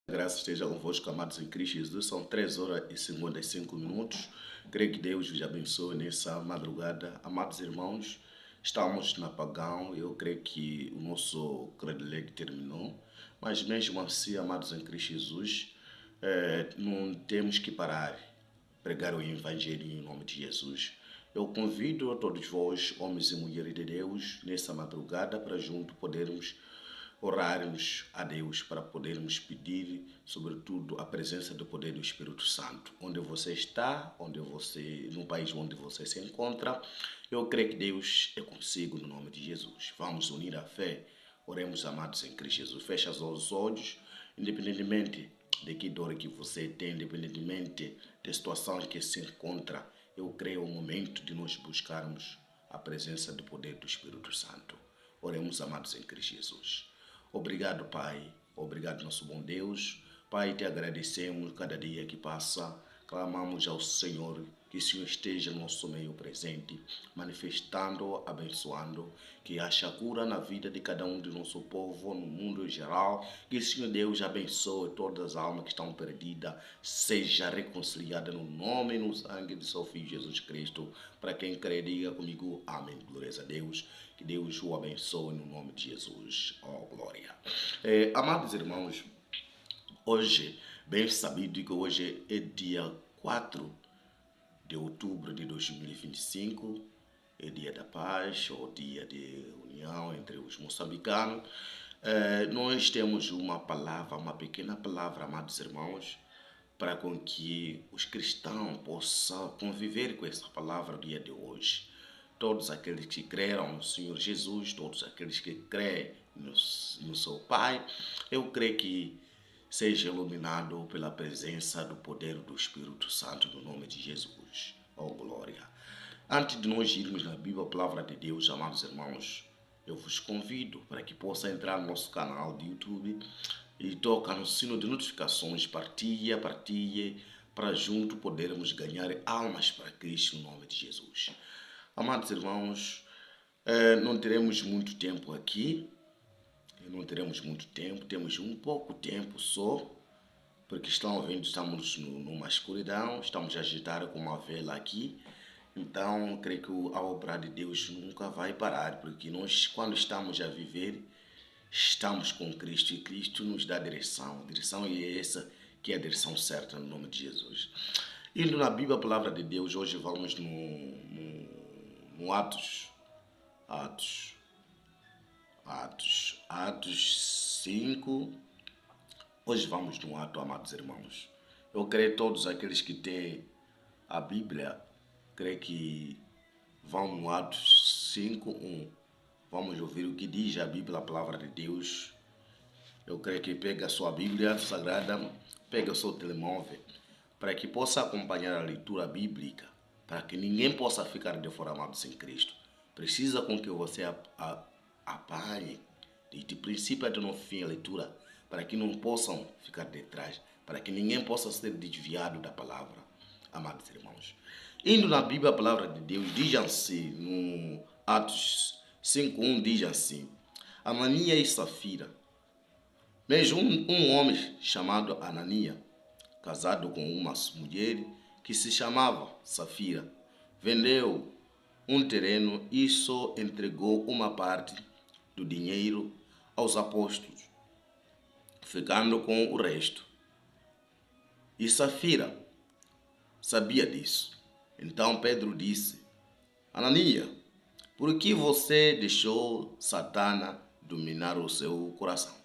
Graça esteja convosco, amados em Cristo Jesus. São 3 horas e 55 minutos. Creio que Deus vos abençoe nessa madrugada. Amados irmãos, estamos na Pagão. Eu creio que o nosso Credo terminou. Mas mesmo assim, amados em Cristo Jesus, não temos que parar pregar o Evangelho em nome de Jesus. Eu convido a todos vós, homens e mulheres de Deus, nessa madrugada para junto podermos orarmos a Deus, para podermos pedir, sobretudo, a presença do poder do Espírito Santo. Onde você está, no país onde você se encontra, eu creio que Deus é consigo no nome de Jesus. Vamos unir a fé, oremos, amados em Cristo Jesus. Fecha os olhos, independentemente de que dor que você tem, independentemente da situação em que se encontra, eu creio o momento de nós buscarmos a presença do poder do Espírito Santo. Oremos, amados em Cristo Jesus. Obrigado, Pai. Obrigado, nosso bom Deus. Pai, te agradecemos cada dia que passa. Clamamos ao Senhor que o Senhor esteja no nosso meio presente, manifestando, abençoando, que haja cura na vida de cada um do nosso povo, no mundo em geral. Que o Senhor Deus abençoe todas as almas que estão perdidas, seja reconciliada no nome e no sangue de seu Filho Jesus Cristo. Para quem crê, diga comigo, amém. Glória a Deus. Que Deus o abençoe no nome de Jesus. Oh, glória. Amados irmãos, hoje, bem sabido que hoje é dia 4 de outubro de 2025, é dia da paz, ou dia de união entre os moçambicanos. Nós temos uma palavra, uma pequena palavra, amados irmãos, para com que os cristãos possam conviver com essa palavra no dia de hoje. Todos aqueles que creram no Senhor Jesus, todos aqueles que creem no seu Pai, eu creio que seja iluminado pela presença do poder do Espírito Santo no nome de Jesus. Oh, glória! Antes de nós irmos na Bíblia, a palavra de Deus, amados irmãos, eu vos convido para que possa entrar no nosso canal de YouTube e toca no sino de notificações, partilhe, para junto podermos ganhar almas para Cristo no nome de Jesus. Amados irmãos, não teremos muito tempo aqui, temos um pouco tempo só, porque estão vendo, estamos numa escuridão, estamos a agitar com uma vela aqui, então creio que a obra de Deus nunca vai parar, porque nós, quando estamos a viver, estamos com Cristo e Cristo nos dá direção. A direção é essa que é a direção certa no nome de Jesus. Indo na Bíblia, a palavra de Deus, hoje vamos no Atos 5. Hoje vamos no ato, amados irmãos. Eu creio que todos aqueles que têm a Bíblia, creio que vão no Atos 5:1. Vamos ouvir o que diz a Bíblia, a palavra de Deus. Eu creio que pega a sua Bíblia Sagrada, pega o seu telemóvel, para que possa acompanhar a leitura bíblica, para que ninguém possa ficar de fora, amados em Cristo. Precisa com que você apanhe de princípio até no fim a leitura, para que não possam ficar de trás, para que ninguém possa ser desviado da palavra, amados irmãos. Indo na Bíblia, a palavra de Deus diz assim, no Atos 5:1, diz assim: Ananias e Safira. Mesmo um homem chamado Anania, casado com uma mulher que se chamava Safira, vendeu um terreno e só entregou uma parte do dinheiro aos apóstolos, ficando com o resto. E Safira sabia disso. Então Pedro disse: Anania, por que você deixou Satana dominar o seu coração?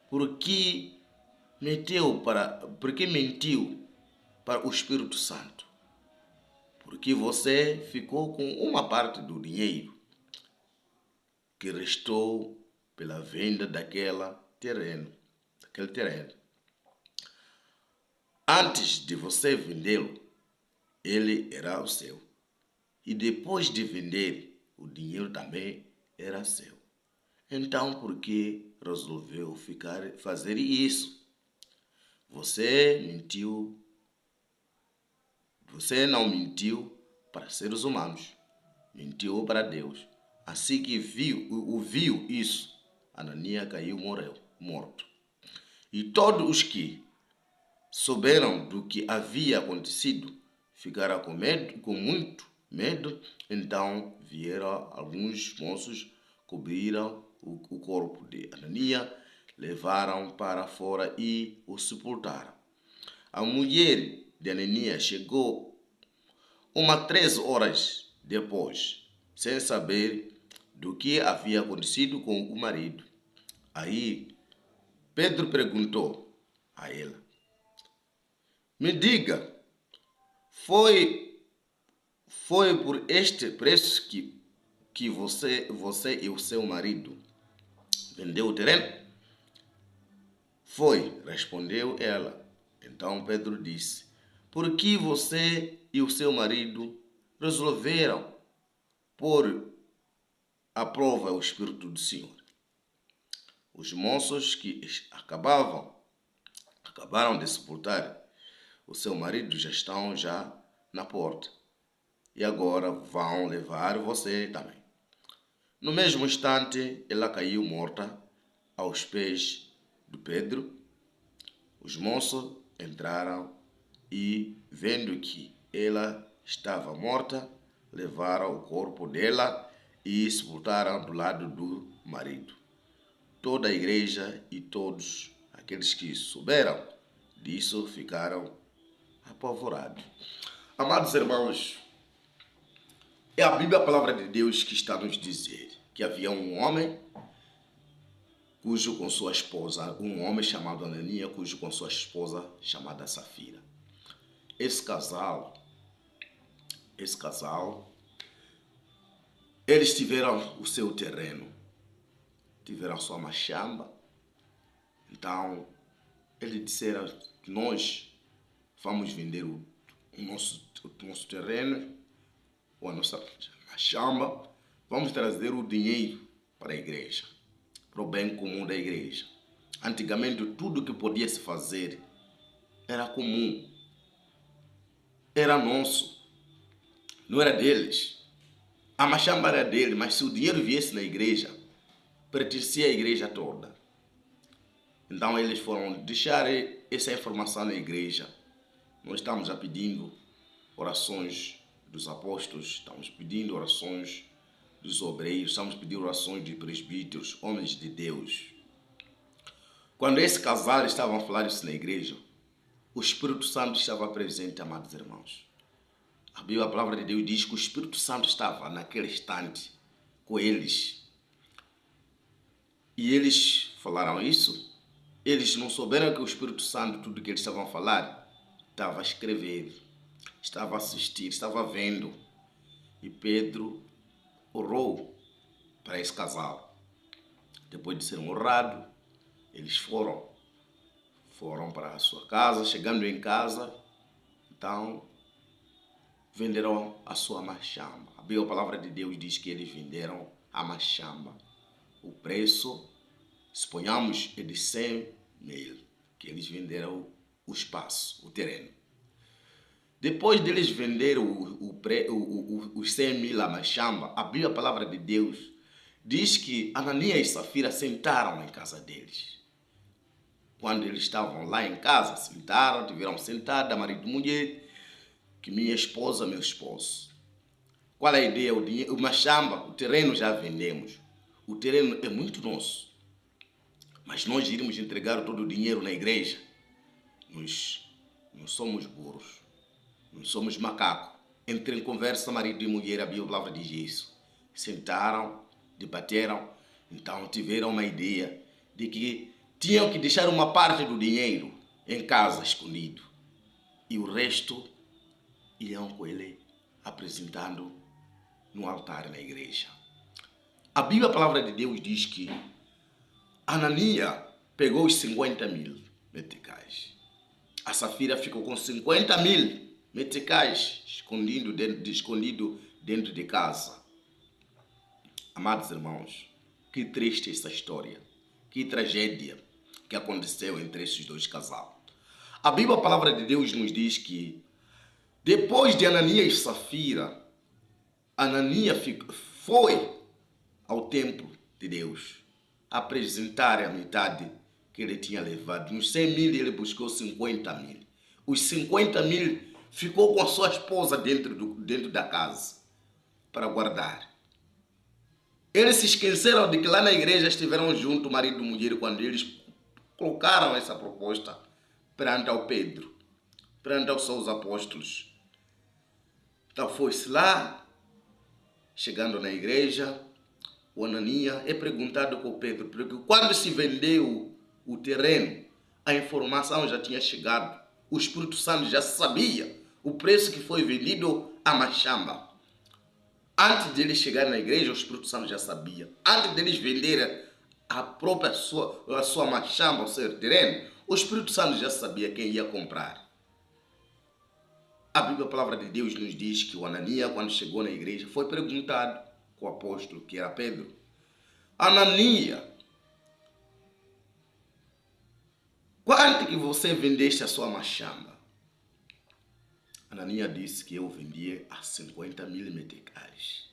Porque mentiu para o Espírito Santo? Porque você ficou com uma parte do dinheiro que restou pela venda daquele terreno. Antes de você vendê-lo, ele era o seu. E depois de vender, o dinheiro também era seu. Então, por que resolveu fazer isso? Você não mentiu para seres humanos, mentiu para Deus. Assim que viu isso, Ananias caiu morto. E todos os que souberam do que havia acontecido ficaram com medo, com muito medo. Então vieram alguns moços, cobriram o corpo de Ananias, levaram para fora e o sepultaram. A mulher de Ananias chegou 3 horas depois, sem saber do que havia acontecido com o marido. Aí Pedro perguntou a ela: me diga, foi por este preço que você e o seu marido vendeu o terreno? Foi, respondeu ela. Então Pedro disse: por que você e o seu marido resolveram pôr à prova o Espírito do Senhor? Os moços que acabaram de sepultar o seu marido já na porta. E agora vão levar você também. No mesmo instante, ela caiu morta aos pés de Pedro. Os moços entraram e, vendo que ela estava morta, levaram o corpo dela e sepultaram do lado do marido. Toda a igreja e todos aqueles que souberam disso ficaram apavorados. Amados irmãos, é a Bíblia, a palavra de Deus, que está nos dizer que havia um homem com sua esposa, um homem chamado Ananias, com sua esposa chamada Safira. Esse casal, eles tiveram o seu terreno, tiveram a sua machamba. Então, eles disseram que nós vamos vender o nosso terreno, ou a nossa machamba, vamos trazer o dinheiro para a igreja, para o bem comum da igreja. Antigamente, tudo que podia se fazer era comum, era nosso, não era deles. A machamba era dele, mas se o dinheiro viesse na igreja, pertencia à igreja toda. Então eles foram deixar essa informação na igreja. Nós estamos pedindo orações dos apóstolos, estamos pedindo orações dos obreiros, estamos pedindo orações de presbíteros, homens de Deus. Quando esse casal estava a falar isso na igreja, o Espírito Santo estava presente, amados irmãos. A Bíblia, a palavra de Deus diz que o Espírito Santo estava naquele instante com eles. E eles falaram isso. Eles não souberam que o Espírito Santo, tudo que eles estavam a falar, estava a escrever, estava a assistir, estava vendo. E Pedro orou para esse casal. Depois de serem honrados, eles foram para a sua casa. Chegando em casa, então venderam a sua machamba. A Bíblia, a palavra de Deus diz que eles venderam a machamba. O preço, suponhamos, é de 100.000, que eles venderam o espaço, o terreno. Depois deles venderem os 100.000 a machamba, a Bíblia, a palavra de Deus, diz que Ananias e Safira sentaram em casa deles. Quando eles estavam lá em casa, sentaram, tiveram sentado, marido e mulher, que minha esposa, meu esposo. Qual é a ideia? O dinheiro, o machamba, o terreno já vendemos. O terreno é muito nosso. Mas nós iremos entregar todo o dinheiro na igreja. Nós não somos burros. Não somos macacos. Entre em conversa, marido e mulher, a Bíblia, a palavra diz isso. Sentaram, debateram, então tiveram uma ideia de que tinham que deixar uma parte do dinheiro em casa, escondido. E o resto iam com ele apresentando no altar na igreja. A Bíblia, a palavra de Deus, diz que Ananias pegou os 50.000 meticais. A Safira ficou com 50.000 meticais escondido dentro de casa. Amados irmãos, que triste essa história. Que tragédia que aconteceu entre esses dois casais. A Bíblia, a palavra de Deus, nos diz que depois de Ananias e Safira, Ananias foi ao templo de Deus apresentar a metade que ele tinha levado. Nos 100 mil ele buscou 50 mil. Os 50 mil ficou com a sua esposa dentro da casa para guardar. Eles se esqueceram de que lá na igreja estiveram juntos, marido e mulher, quando eles colocaram essa proposta perante ao Pedro, perante aos seus apóstolos. Então foi-se lá, chegando na igreja, o Ananias é perguntado com o Pedro, porque quando se vendeu o terreno, a informação já tinha chegado. O Espírito Santo já sabia o preço que foi vendido a Machamba. Antes de eles chegarem na igreja, o Espírito Santo já sabia. Antes de eles venderem a sua Machamba, o seu terreno, o Espírito Santo já sabia quem ia comprar. A Bíblia, a palavra de Deus, nos diz que o Ananias, quando chegou na igreja, foi perguntado com o apóstolo, que era Pedro: Ananias, quanto que você vendeste a sua Machamba? Ananias disse que eu vendia a 50 mil meticais.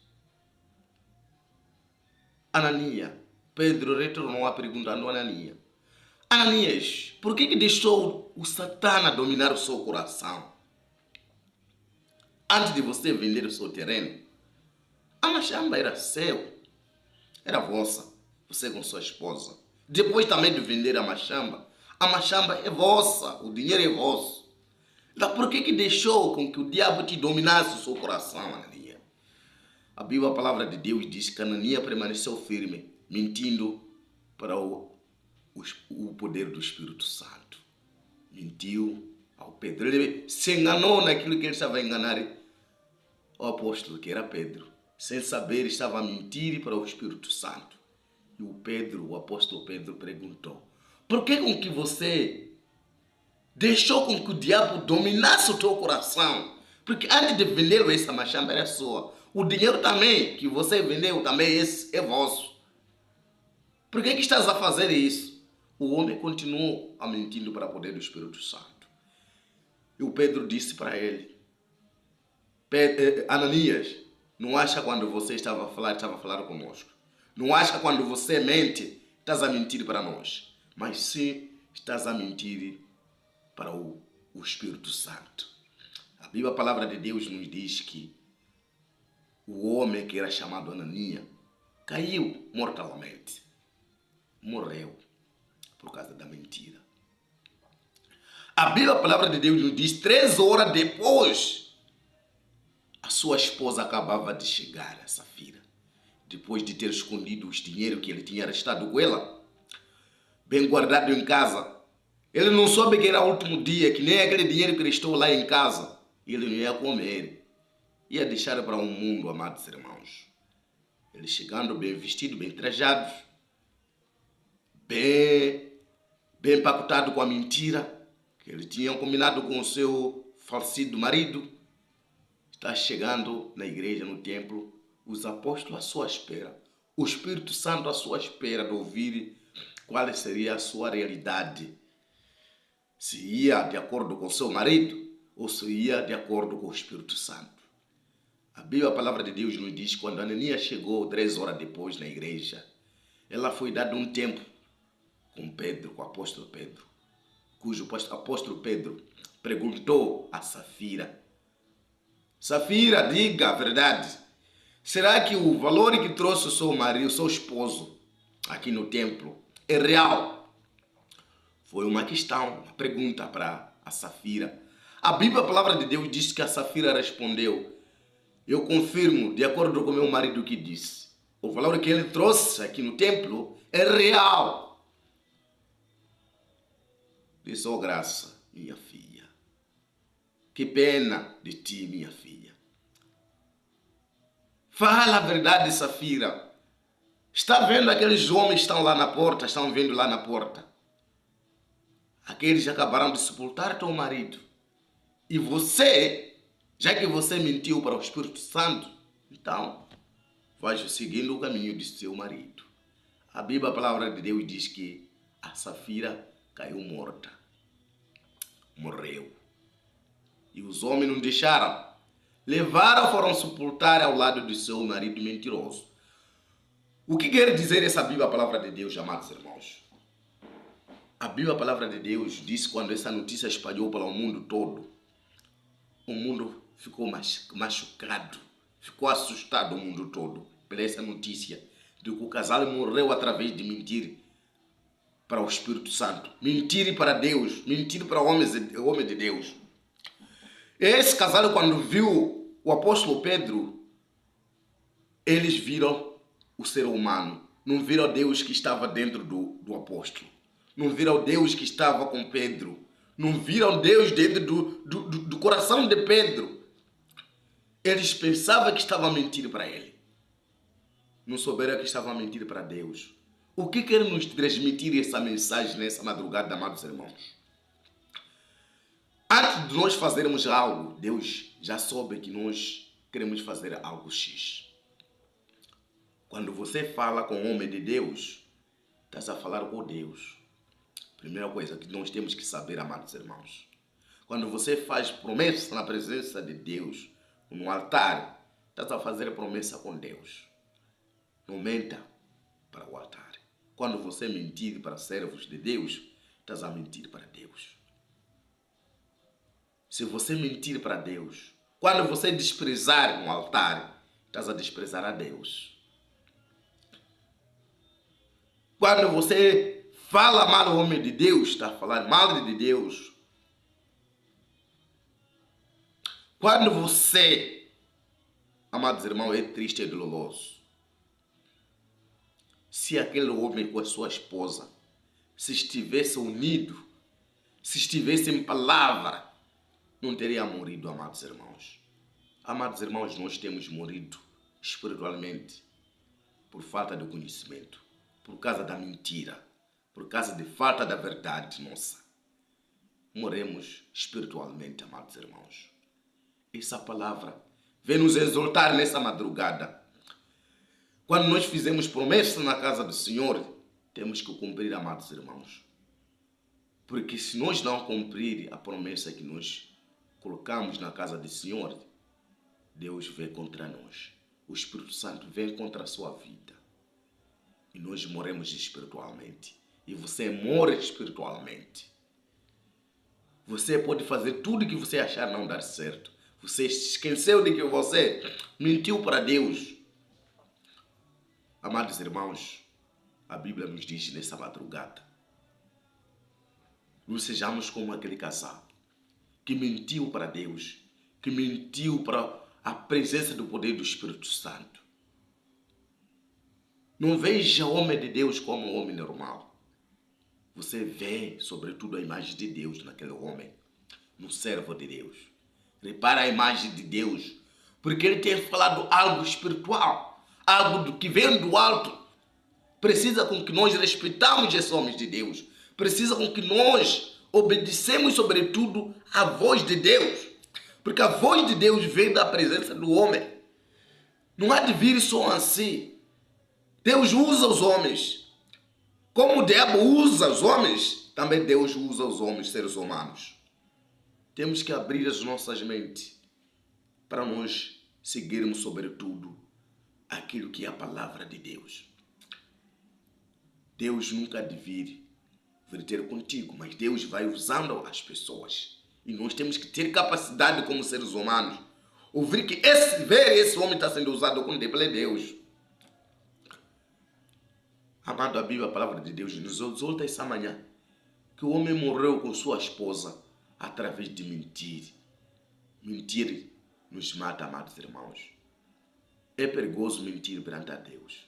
Ananias, Pedro retornou a perguntando a Ananias: Ananias, por que deixou o Satã dominar o seu coração? Antes de você vender o seu terreno, a Machamba era seu, era vossa, você com sua esposa. Depois também de vender a Machamba é vossa, o dinheiro é vosso. Então por que deixou com que o diabo te dominasse o seu coração, Ananias? A Bíblia, a palavra de Deus, diz que Ananias permaneceu firme, mentindo para o poder do Espírito Santo. Mentiu ao Pedro. Ele se enganou naquilo que ele estava a enganar o apóstolo, que era Pedro. Sem saber, estava a mentir para o Espírito Santo. E o apóstolo Pedro perguntou: por que com que você deixou com que o diabo dominasse o teu coração? Porque antes de vender essa Machamba era sua. O dinheiro também que você vendeu também é vosso. Por que estás a fazer isso? O homem continuou a mentindo para o poder do Espírito Santo. E o Pedro disse para ele: Ananias, não acha quando você estava a falar conosco? Não acha quando você mente, estás a mentir para nós? Mas sim, estás a mentir para o Espírito Santo. A Bíblia, a palavra de Deus, nos diz que o homem que era chamado Ananias caiu mortalmente. Morreu por causa da mentira. A Bíblia, a palavra de Deus, nos diz 3 horas depois, a sua esposa acabava de chegar, a Safira, depois de ter escondido os dinheiros que ele tinha arrestado com ela, bem guardado em casa. Ele não soube que era o último dia, que nem aquele dinheiro que ele estou lá em casa, ele não ia comer. Ia deixar para um mundo, amados irmãos. Ele chegando bem vestido, bem trajado, bem empacotado com a mentira que ele tinha combinado com o seu falecido marido. Está chegando na igreja, no templo, os apóstolos à sua espera, o Espírito Santo à sua espera de ouvir qual seria a sua realidade. Se ia de acordo com o seu marido ou se ia de acordo com o Espírito Santo. A Bíblia, a palavra de Deus, nos diz que quando Ananias chegou 3 horas depois na igreja, ela foi dada um tempo com Pedro, com o apóstolo Pedro, cujo apóstolo Pedro perguntou a Safira: Safira, diga a verdade. Será que o valor que trouxe o seu marido, o seu esposo, aqui no templo, é real? Foi uma questão, uma pergunta para a Safira. A Bíblia, a palavra de Deus, diz que a Safira respondeu: eu confirmo, de acordo com meu marido que disse. O valor que ele trouxe aqui no templo é real. Disse: oh graça, minha filha. Que pena de ti, minha filha. Fala a verdade, Safira. Está vendo aqueles homens que estão lá na porta? Estão vendo lá na porta. Aqueles acabaram de sepultar teu marido. E você, já que você mentiu para o Espírito Santo, então vai seguindo o caminho de seu marido. A Bíblia, a palavra de Deus, diz que a Safira caiu morta. Morreu. E os homens não deixaram. Levaram, foram sepultar ao lado de seu marido mentiroso. O que quer dizer essa Bíblia, a palavra de Deus, amados irmãos? A Bíblia, a palavra de Deus, disse quando essa notícia espalhou pelo mundo todo, o mundo ficou machucado, ficou assustado o mundo todo pela essa notícia de que o casal morreu através de mentir para o Espírito Santo, mentir para Deus, mentir para o homem de Deus. Esse casal, quando viu o apóstolo Pedro, eles viram o ser humano, não viram Deus que estava dentro do apóstolo, não viram Deus que estava com Pedro, não viram Deus dentro do coração de Pedro. Eles pensavam que estavam a mentir para ele, não souberam que estavam a mentir para Deus. O que quer nos transmitir essa mensagem nessa madrugada, amados irmãos? Antes de nós fazermos algo, Deus já soube que nós queremos fazer algo X. Quando você fala com o homem de Deus, estás a falar com Deus. Primeira coisa que nós temos que saber, amados irmãos. Quando você faz promessa na presença de Deus, no altar, estás a fazer promessa com Deus. Não menta para o altar. Quando você mentir para servos de Deus, estás a mentir para Deus. Se você mentir para Deus, quando você desprezar no altar, estás a desprezar a Deus. Quando você fala mal do homem de Deus, está a falar mal de Deus. Quando você, amados irmãos, é triste e doloroso, se aquele homem com a sua esposa, se estivesse unido, se estivesse em palavra, não teria morrido, amados irmãos. Amados irmãos, nós temos morrido espiritualmente por falta de conhecimento, por causa da mentira, por causa de falta da verdade nossa. Morremos espiritualmente, amados irmãos. Essa palavra vem nos exortar nessa madrugada. Quando nós fizemos promessa na casa do Senhor, temos que cumprir, amados irmãos. Porque se nós não cumprir a promessa que nós colocamos na casa do Senhor, Deus vem contra nós. O Espírito Santo vem contra a sua vida. E nós morremos espiritualmente. E você morre espiritualmente. Você pode fazer tudo o que você achar não dar certo. Você esqueceu de que você mentiu para Deus. Amados irmãos, a Bíblia nos diz nessa madrugada, não sejamos como aquele casal que mentiu para Deus, que mentiu para a presença do poder do Espírito Santo. Não veja o homem de Deus como um homem normal. Você vê, sobretudo, a imagem de Deus naquele homem, no servo de Deus. Repara a imagem de Deus, porque ele tem falado algo espiritual, algo que vem do alto. Precisa com que nós respeitamos esses homens de Deus. Precisa com que nós obedecemos, sobretudo, a voz de Deus. Porque a voz de Deus vem da presença do homem. Não há de vir só assim. Deus usa os homens. Como o diabo usa os homens, também Deus usa os homens, seres humanos. Temos que abrir as nossas mentes para nós seguirmos, sobretudo, aquilo que é a palavra de Deus. Deus nunca há de vir ter contigo, mas Deus vai usando as pessoas. E nós temos que ter capacidade como seres humanos, ouvir que esse homem está sendo usado com Deus, é Deus. Amado, a Bíblia, a palavra de Deus, nos exorta essa manhã que o homem morreu com sua esposa através de mentir. Mentir nos mata, amados irmãos. É perigoso mentir perante a Deus.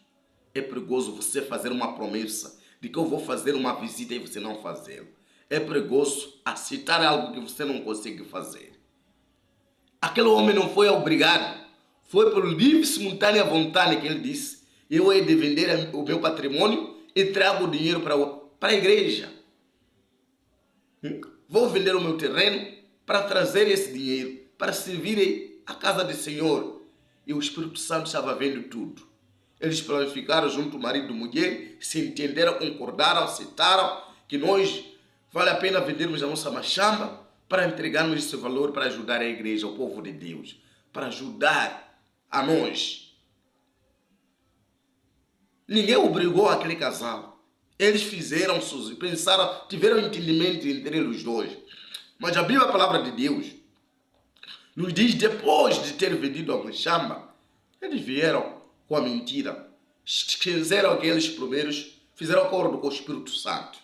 É perigoso você fazer uma promessa de que eu vou fazer uma visita e você não fazer. É perigoso aceitar algo que você não consegue fazer. Aquele homem não foi obrigado. Foi por livre e simultânea vontade que ele disse: eu hei de vender o meu patrimônio e trago o dinheiro para a igreja. Vou vender o meu terreno para trazer esse dinheiro, para servir a casa do Senhor. E o Espírito Santo estava vendo tudo. Eles planificaram junto ao marido e mulher, se entenderam, concordaram, aceitaram que nós vale a pena vendermos a nossa machamba para entregarmos esse valor para ajudar a igreja, o povo de Deus, para ajudar a nós. Ninguém obrigou aquele casal. Eles fizeram sozinhos, pensaram, tiveram entendimento entre os dois. Mas a Bíblia, a palavra de Deus, nos diz, depois de ter vendido a machamba, eles vieram com a mentira. Fizeram aqueles primeiros, fizeram acordo com o Espírito Santo.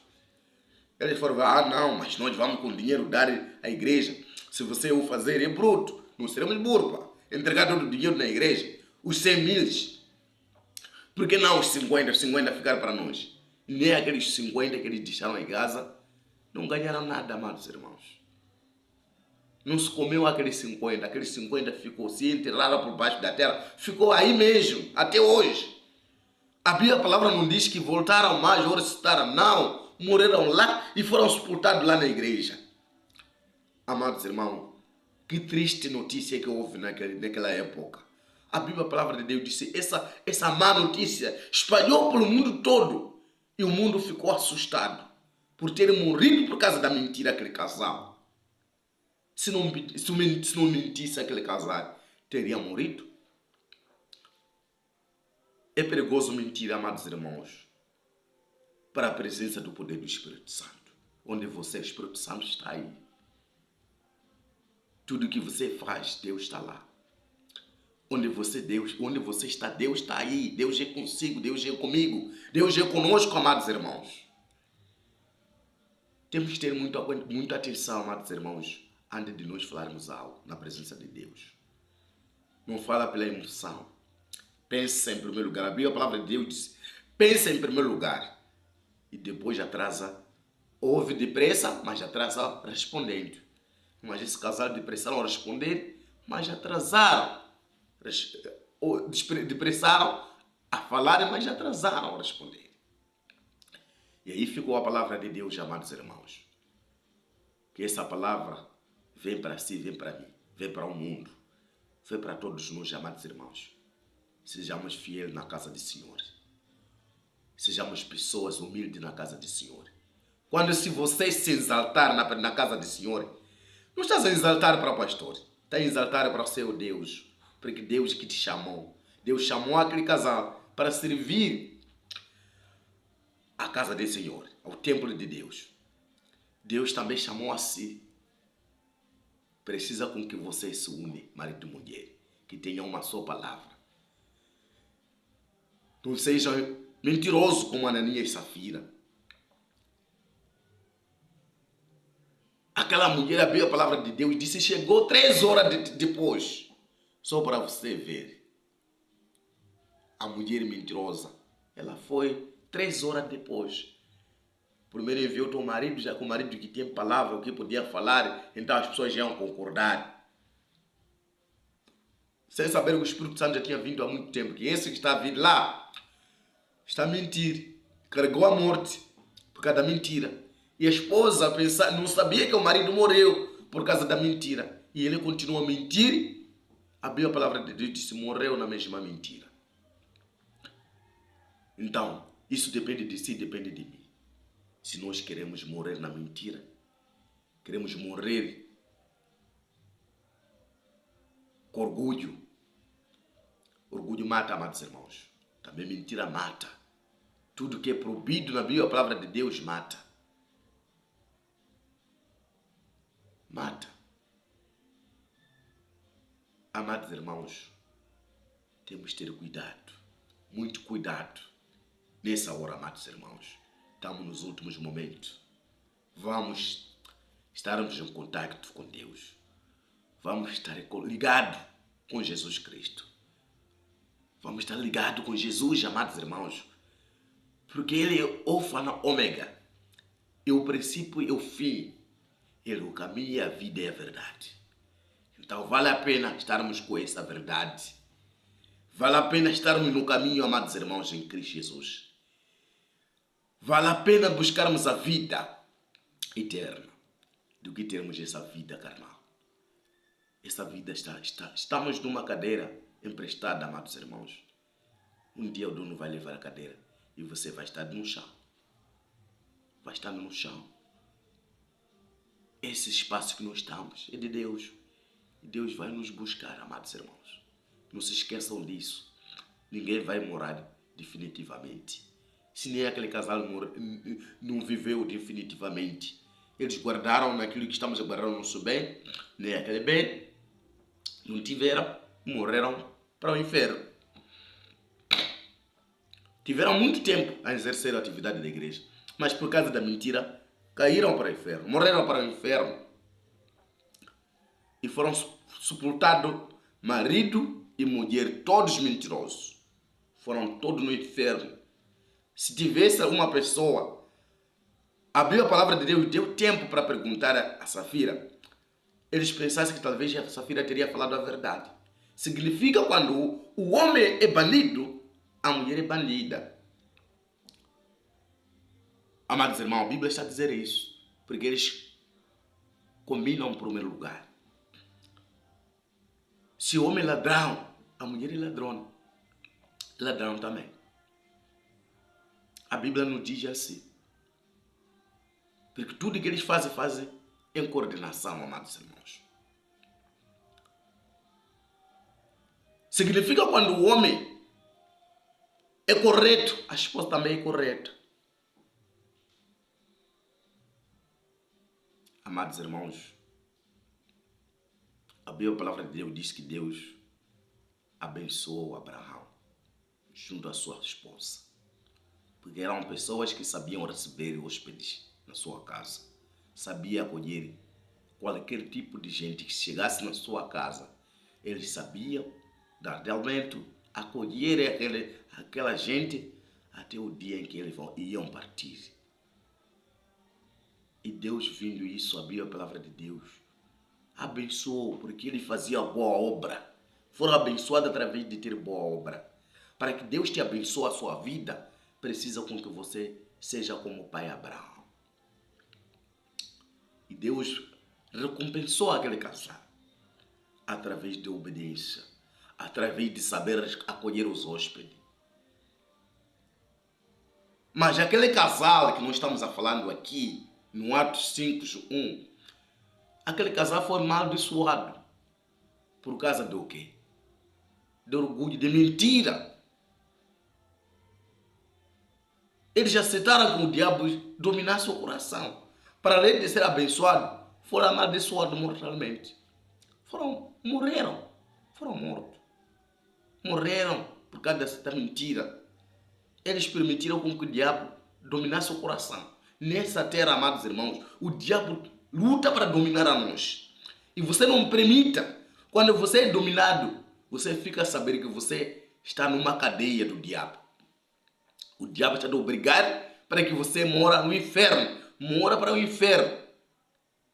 Eles foram, não, mas nós vamos com dinheiro dar à igreja. Se você o fazer, é bruto. Não seremos burros, pá. Entregar todo o dinheiro na igreja. Os 100 mil. Por que não os 50? Os 50 ficaram para nós. Nem aqueles 50 que eles deixaram em casa, não ganharam nada, amados irmãos. Não se comeu aqueles 50 ficou, se enterraram por baixo da terra, ficou aí mesmo, até hoje. A Bíblia, a palavra não diz que voltaram mais ou ressuscitaram, não. Morreram lá e foram sepultados lá na igreja. Amados irmãos, que triste notícia que houve naquela época. A Bíblia, a palavra de Deus, disse, essa má notícia espalhou pelo mundo todo. E o mundo ficou assustado por terem morrido por causa da mentira aquele casal. Se não mentisse aquele casal, teria morrido. É perigoso mentir, amados irmãos, para a presença do poder do Espírito Santo. Onde você, o Espírito Santo, está aí. Tudo que você faz, Deus está lá. Onde você está, Deus está aí. Deus é consigo, Deus é comigo. Deus é conosco, amados irmãos. Temos que ter muita atenção, amados irmãos, antes de nós falarmos algo na presença de Deus. Não fala pela emoção. Pensa em primeiro lugar. A Bíblia, a palavra de Deus diz, pensa em primeiro lugar. E depois atrasa. Ouve depressa, mas atrasa respondendo. Mas esse casal depressaram a responder, mas atrasaram. Depressaram a falar, mas atrasaram a responder. E aí ficou a palavra de Deus, amados irmãos. Que essa palavra vem para si, vem para mim, vem para o mundo, vem para todos nós, amados irmãos. Sejamos fiéis na casa do Senhor. Sejamos pessoas humildes na casa do Senhor. Quando se você se exaltar na casa do Senhor, não estás a exaltar para o pastor, estás a exaltar para o seu Deus. Porque Deus que te chamou. Deus chamou aquele casal para servir a casa do Senhor, ao templo de Deus. Deus também chamou a si. Precisa com que você se une, marido e mulher, que tenha uma só palavra. Não seja mentiroso como Ananias e Safira. Aquela mulher abriu a palavra de Deus e disse, chegou 3 horas depois. Só para você ver. A mulher mentirosa. Ela foi 3 horas depois. Primeiro enviou teu marido, já com o marido que tinha palavra, o que podia falar, então as pessoas já iam concordar. Sem saber que o Espírito Santo já tinha vindo há muito tempo, que esse que está a vir lá, está a mentir. Carregou a morte por causa da mentira. E a esposa não sabia que o marido morreu por causa da mentira. E ele continua a mentir. A Bíblia, a palavra de Deus, disse, morreu na mesma mentira. Então, isso depende de si, depende de mim. Se nós queremos morrer na mentira, queremos morrer com orgulho. Orgulho mata, amados irmãos. Também mentira mata. Tudo que é proibido na Bíblia, a palavra de Deus mata. Mata. Amados irmãos, temos que ter cuidado, muito cuidado. Nessa hora, amados irmãos, estamos nos últimos momentos. Vamos estarmos em contato com Deus. Vamos estar ligados com Jesus Cristo. Vamos estar ligados com Jesus, amados irmãos. Porque Ele é o Alfa e Ômega. É o princípio e o fim. Ele é o caminho, a vida e a verdade. Então vale a pena estarmos com essa verdade. Vale a pena estarmos no caminho, amados irmãos, em Cristo Jesus. Vale a pena buscarmos a vida eterna do que termos essa vida carnal. Essa vida estamos numa cadeira emprestada, amados irmãos. Um dia o dono vai levar a cadeira e você vai estar no chão. Vai estar no chão. Esse espaço que nós estamos é de Deus. E Deus vai nos buscar, amados irmãos. Não se esqueçam disso. Ninguém vai morar definitivamente. se nem aquele casal não viveu definitivamente. Eles guardaram naquilo que estamos a guardar o nosso bem, nem aquele bem, não tiveram, morreram para o inferno. Tiveram muito tempo a exercer a atividade da igreja, mas por causa da mentira, caíram para o inferno, morreram para o inferno. E foram sepultados marido e mulher, todos mentirosos. Foram todos no inferno. Se tivesse uma pessoa, abriu a palavra de Deus e deu tempo para perguntar a Safira, eles pensassem que talvez a Safira teria falado a verdade. Significa quando o homem é banido, a mulher é banida. Amados irmãos, a Bíblia está a dizer isso, porque eles combinam em primeiro lugar. Se o homem é ladrão, a mulher é ladrona. Ladrão também. A Bíblia nos diz assim. Porque tudo que eles fazem em coordenação, amados irmãos. Significa quando o homem é correto, a esposa também é correta. Amados irmãos, a Bíblia, a palavra de Deus diz que Deus abençoou Abraão junto à sua esposa. Porque eram pessoas que sabiam receber hóspedes na sua casa. Sabia acolher qualquer tipo de gente que chegasse na sua casa. Eles sabiam dar realmente acolher aquela gente até o dia em que eles iam partir. E Deus, vendo isso, abriu a palavra de Deus, abençoou, porque ele fazia boa obra. Foram abençoados através de ter boa obra. Para que Deus te abençoe a sua vida, precisa com que você seja como o pai Abraão. E Deus recompensou aquele casal através de obediência, através de saber acolher os hóspedes. Mas aquele casal que nós estamos falando aqui, no Atos 5:1, aquele casal foi amaldiçoado. Por causa do quê? De orgulho, de mentira. Eles aceitaram que o diabo dominasse o coração. Para além de ser abençoado, foram amaldiçoados mortalmente. Morreram. Foram mortos. Morreram por causa dessa mentira. Eles permitiram com que o diabo dominasse o coração. Nessa terra, amados irmãos, o diabo luta para dominar a nós. E você não permita. Quando você é dominado, você fica a saber que você está numa cadeia do diabo. O diabo está a obrigar para que você mora no inferno. Mora para o inferno.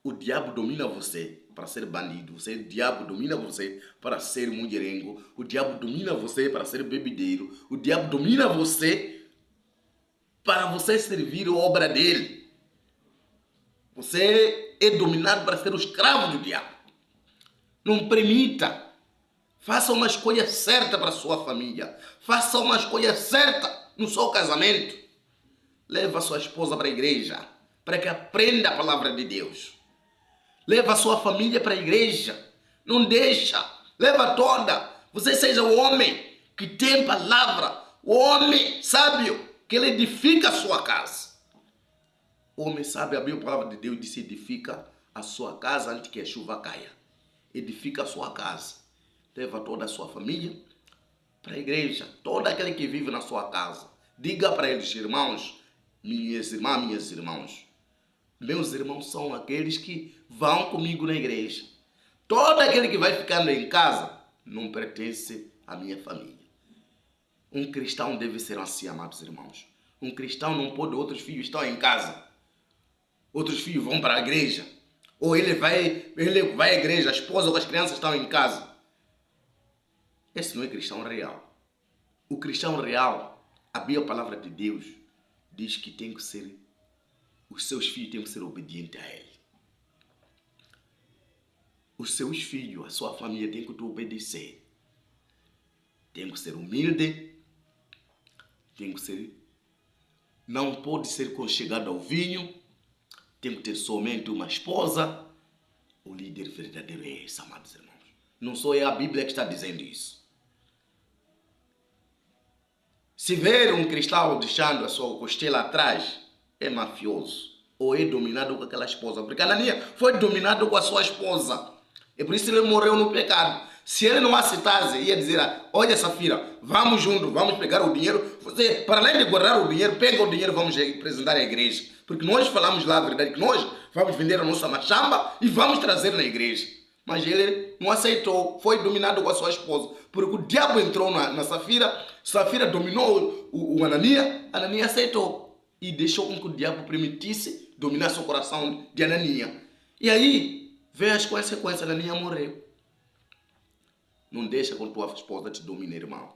O diabo domina você para ser bandido. O diabo domina você para ser mulherengo. O diabo domina você para ser bebedeiro. O diabo domina você para você servir a obra dele. Você é dominado para ser o escravo do diabo. Não permita. Faça uma escolha certa para a sua família. Faça uma escolha certa no seu casamento. Leva a sua esposa para a igreja, para que aprenda a palavra de Deus. Leva a sua família para a igreja. Não deixa. Leva toda. Você seja o homem que tem palavra. O homem sábio, que ele edifica a sua casa. O homem sábio, abriu a palavra de Deus e disse: edifica a sua casa antes que a chuva caia. Edifica a sua casa. Leva toda a sua família para a igreja. Todo aquele que vive na sua casa. Diga para eles: irmãos, minhas irmãs, meus irmãos. Meus irmãos são aqueles que vão comigo na igreja. Todo aquele que vai ficando em casa não pertence à minha família. Um cristão deve ser assim, amados irmãos. Um cristão não pode, outros filhos estão em casa. Outros filhos vão para a igreja. Ou ele vai à igreja, a esposa ou as crianças estão em casa. Esse não é cristão real. O cristão real, a Bíblia, a palavra de Deus, diz que tem que ser, os seus filhos têm que ser obedientes a ele. Os seus filhos, a sua família tem que te obedecer. Tem que ser humilde. Tem que ser, não pode ser conchegado ao vinho. Tem que ter somente uma esposa. O líder verdadeiro é esse, amados irmãos. Não só é a Bíblia que está dizendo isso. Se ver um cristão deixando a sua costela atrás, é mafioso. Ou é dominado com aquela esposa. Porque Ananias foi dominado com a sua esposa. É por isso que ele morreu no pecado. Se ele não aceitasse, ia dizer, olha Safira, vamos juntos, vamos pegar o dinheiro. Você, para além de guardar o dinheiro, pega o dinheiro e vamos apresentar à igreja. Porque nós falamos lá a verdade, que nós vamos vender a nossa machamba e vamos trazer na igreja. Mas ele não aceitou, foi dominado com a sua esposa. Porque o diabo entrou na Safira, Safira dominou o Ananias, Ananias aceitou. E deixou com que o diabo permitisse dominar seu coração de Ananias. E aí, veio as consequências, Ananias morreu. Não deixa com que tua esposa te domine, irmão.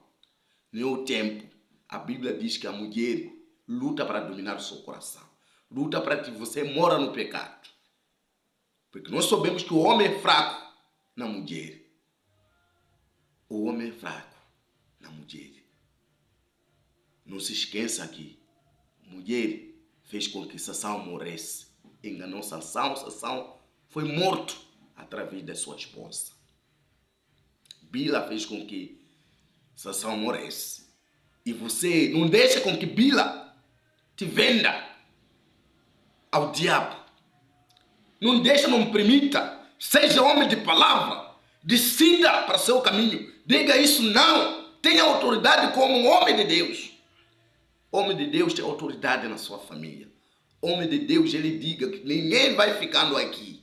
Nenhum tempo, a Bíblia diz que a mulher luta para dominar o seu coração. Luta para que você mora no pecado. Porque nós sabemos que o homem é fraco na mulher. O homem é fraco na mulher. Não se esqueça que mulher fez com que Sansão morresse. Enganou Sansão, Sansão foi morto através da sua esposa. Bila fez com que Sansão morresse. E você não deixa com que Bila te venda ao diabo. Não deixa, não permita. Seja homem de palavra. Decida para seu caminho. Diga isso não. Tenha autoridade como um homem de Deus. Homem de Deus tem autoridade na sua família. Homem de Deus, ele diga que ninguém vai ficando aqui.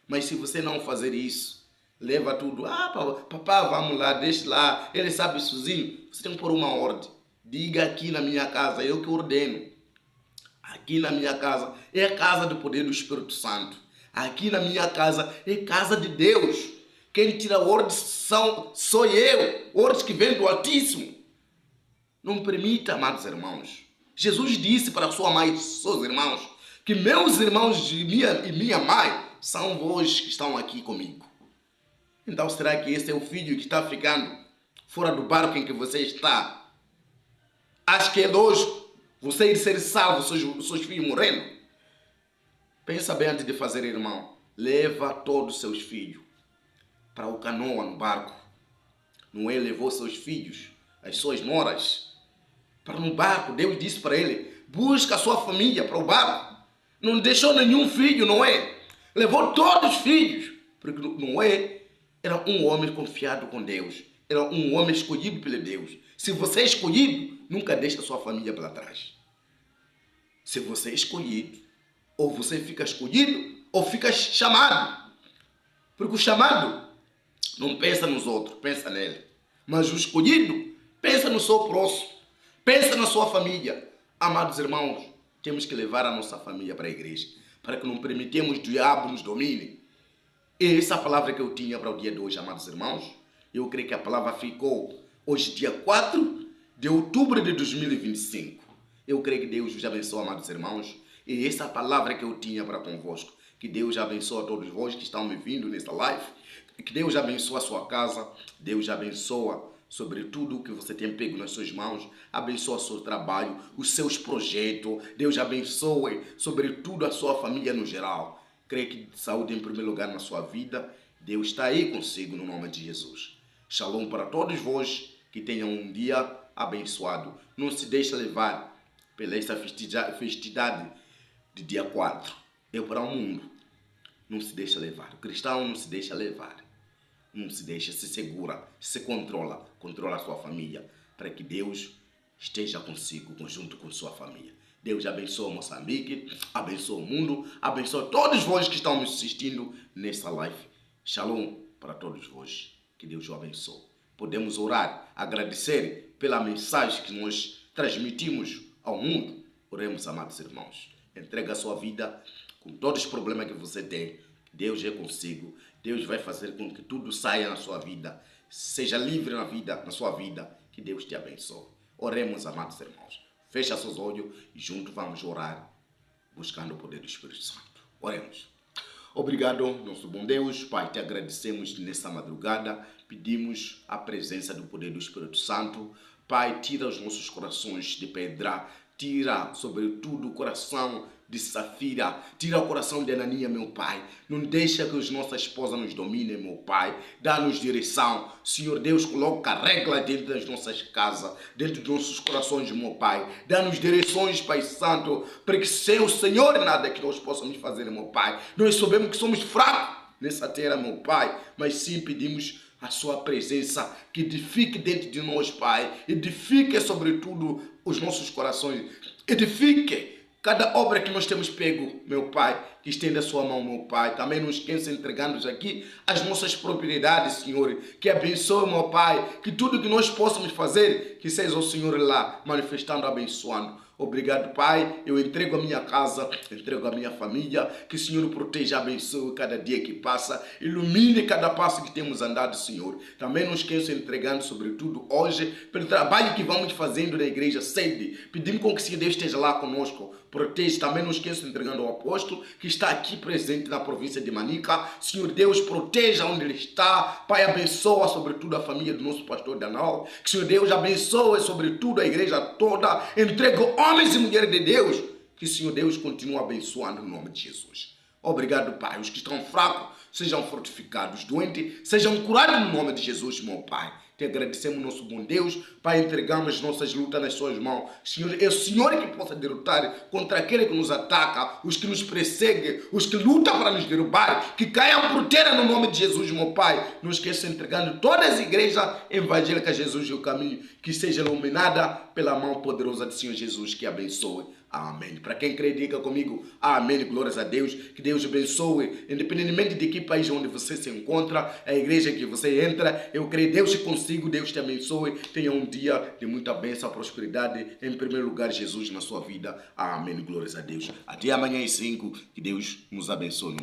Mas se você não fazer isso, leva tudo. Papá, vamos lá, deixa lá. Ele sabe sozinho. Você tem que pôr uma ordem. Diga aqui na minha casa, eu que ordeno. Aqui na minha casa é a casa do poder do Espírito Santo. Aqui na minha casa é casa de Deus. Quem tira ordens sou eu. Ordens que vêm do Altíssimo. Não permita, amados irmãos. Jesus disse para sua mãe e seus irmãos que meus irmãos e minha mãe são vós que estão aqui comigo. Então será que esse é o filho que está ficando fora do barco em que você está? Acho que é lógico você ir ser salvo, seus filhos morrendo? Pensa bem antes de fazer, irmão. Leva todos os seus filhos para o canoa no barco. Noé levou seus filhos, as suas noras, para no barco. Deus disse para ele, busca a sua família para o barco. Não deixou nenhum filho, Noé. Levou todos os filhos. Porque Noé era um homem confiado com Deus. Era um homem escolhido por Deus. Se você é escolhido, nunca deixa a sua família para trás. Se você é escolhido, ou você fica escolhido, ou fica chamado. Porque o chamado não pensa nos outros, pensa nele. Mas o escolhido pensa no seu próximo. Pensa na sua família. Amados irmãos, temos que levar a nossa família para a igreja, para que não permitamos o diabo nos domine. E essa palavra que eu tinha para o dia de hoje, amados irmãos, eu creio que a palavra ficou hoje, dia 4 de outubro de 2025. Eu creio que Deus os abençoe, amados irmãos. E essa palavra que eu tinha para convosco, que Deus abençoe a todos vós que estão me vindo nesta live, que Deus abençoe a sua casa, Deus abençoe sobre tudo o que você tem pego nas suas mãos, abençoe o seu trabalho, os seus projetos, Deus abençoe sobre tudo a sua família no geral. Creio que saúde em primeiro lugar na sua vida, Deus está aí consigo no nome de Jesus. Shalom para todos vós, que tenham um dia abençoado. Não se deixe levar pela essa festividade de dia 4. É para o mundo. Não se deixa levar. O cristão não se deixa levar. Não se deixa, se segura, se controla. Controla a sua família, para que Deus esteja consigo, junto com sua família. Deus abençoe Moçambique, abençoe o mundo, abençoe todos vós que estão me assistindo nessa live. Shalom para todos vós. Que Deus o abençoe. Podemos orar, agradecer pela mensagem que nós transmitimos ao mundo. Oremos, amados irmãos. Entrega a sua vida com todos os problemas que você tem. Deus é consigo. Deus vai fazer com que tudo saia na sua vida. Seja livre na sua vida. Que Deus te abençoe. Oremos, amados irmãos. Fecha seus olhos e juntos vamos orar, buscando o poder do Espírito Santo. Oremos. Obrigado, nosso bom Deus. Pai, te agradecemos nessa madrugada. Pedimos a presença do poder do Espírito Santo. Pai, tira os nossos corações de pedra. tira, sobretudo, o coração de Safira, tira o coração de Anania, meu Pai. Não deixa que as nossas esposas nos dominem, meu Pai. Dá-nos direção. Senhor Deus, coloca regla dentro das nossas casas, dentro dos nossos corações, meu Pai. Dá-nos direções, Pai Santo, para que sem o Senhor nada que nós possamos fazer, meu Pai. Nós sabemos que somos fracos nessa terra, meu Pai, mas sim pedimos a sua presença, que edifique dentro de nós, Pai. Edifique, sobretudo, os nossos corações. Edifique cada obra que nós temos pego, meu Pai, que estenda a sua mão, meu Pai. Também não esqueça entregando-nos aqui as nossas propriedades, Senhor. Que abençoe, meu Pai, que tudo que nós possamos fazer, que seja o Senhor lá manifestando, abençoando. Obrigado, Pai. Eu entrego a minha casa, entrego a minha família. Que o Senhor proteja, abençoe cada dia que passa. Ilumine cada passo que temos andado, Senhor. Também não esqueça entregando, sobretudo hoje, pelo trabalho que vamos fazendo na igreja sede. Pedimos com que o Senhor Deus esteja lá conosco. Protege. Também não esqueça entregando ao apóstolo que está aqui presente na província de Manica. Senhor Deus, proteja onde ele está. Pai, abençoa, sobretudo, a família do nosso pastor Danal. Que o Senhor Deus abençoe, sobretudo, a igreja toda. Entrega homens e mulheres de Deus, que o Senhor Deus continue abençoando no nome de Jesus. Obrigado, Pai. Os que estão fracos sejam fortificados, os doentes sejam curados no nome de Jesus, meu Pai. Te agradecemos, nosso bom Deus, Pai, entregamos nossas lutas nas suas mãos. Senhor, é o Senhor que possa derrotar contra aquele que nos ataca, os que nos perseguem, os que lutam para nos derrubar, que caiam por terra no nome de Jesus, meu Pai. Não esqueça entregando todas as igrejas evangélicas, Jesus e o caminho, que seja iluminada pela mão poderosa do Senhor Jesus, que abençoe. Amém. Para quem crê, diga comigo, amém, glórias a Deus, que Deus abençoe, independentemente de que país onde você se encontra, a igreja que você entra, eu creio, Deus te consigo, Deus te abençoe, tenha um dia de muita bênção, prosperidade, em primeiro lugar, Jesus na sua vida, amém, glórias a Deus. Até amanhã às 5, que Deus nos abençoe.